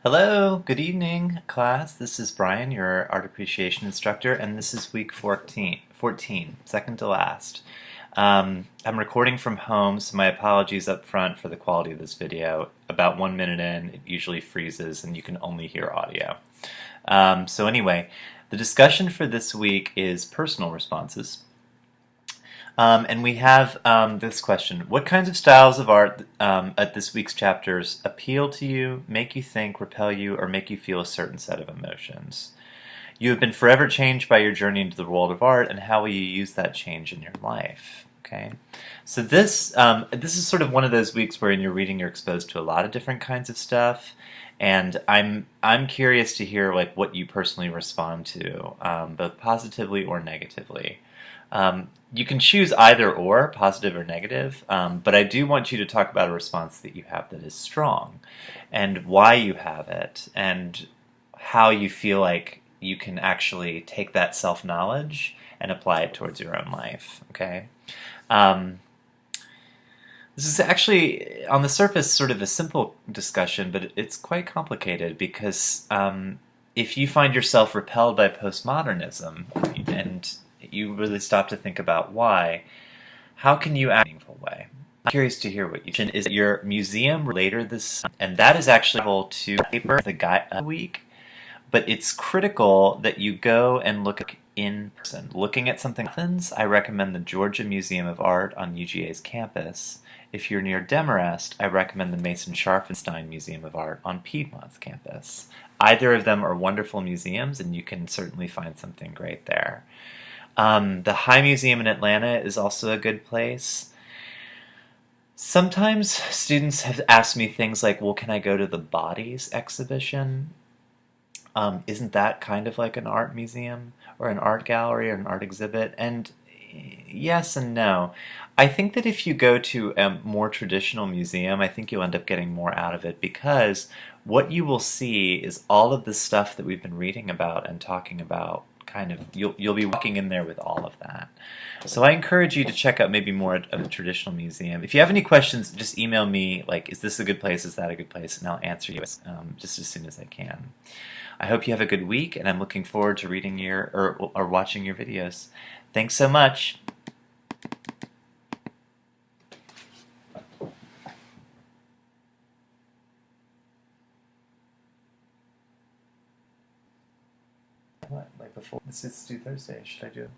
Hello, good evening, class. This is Brian, your art appreciation instructor, and this is week 14, second to last. I'm recording from home, so my apologies up front for the quality of this video. About 1 minute in, it usually freezes and you can only hear audio. So anyway, the discussion for this week is personal responses. And we have this question. What kinds of styles of art at this week's chapters appeal to you, make you think, repel you, or make you feel a certain set of emotions? You have been forever changed by your journey into the world of art, and how will you use that change in your life? Okay, so this is sort of one of those weeks where in your reading you're exposed to a lot of different kinds of stuff, and I'm curious to hear like what you personally respond to, both positively or negatively. You can choose either or, positive or negative, but I do want you to talk about a response that you have that is strong, and why you have it, and how you feel like you can actually take that self-knowledge and apply it towards your own life, okay? Um, this is actually, on the surface, sort of a simple discussion, but it's quite complicated because if you find yourself repelled by postmodernism and you really stop to think about why, how can you act in a meaningful way? I'm curious to hear what you think. Is your museum later this, and that is actually available to paper the guide week, but it's critical that you go and look in person. Looking at something Athens, I recommend the Georgia Museum of Art on UGA's campus. If you're near Demarest, I recommend the Mason Scharfenstein Museum of Art on Piedmont's campus. Either of them are wonderful museums, and you can certainly find something great there. The High Museum in Atlanta is also a good place. Sometimes students have asked me things like, well, can I go to the Bodies exhibition? Isn't that kind of like an art museum or an art gallery or an art exhibit? And yes and no. I think that if you go to a more traditional museum, I think you'll end up getting more out of it because what you will see is all of the stuff that we've been reading about and talking about. Kind of, you'll be walking in there with all of that. So I encourage you to check out maybe more of a traditional museum. If you have any questions, just email me, like, is this a good place, is that a good place, and I'll answer you just as soon as I can. I hope you have a good week, and I'm looking forward to reading your, or watching your videos. Thanks so much. What, like before? Let's do Thursday. Should I do it?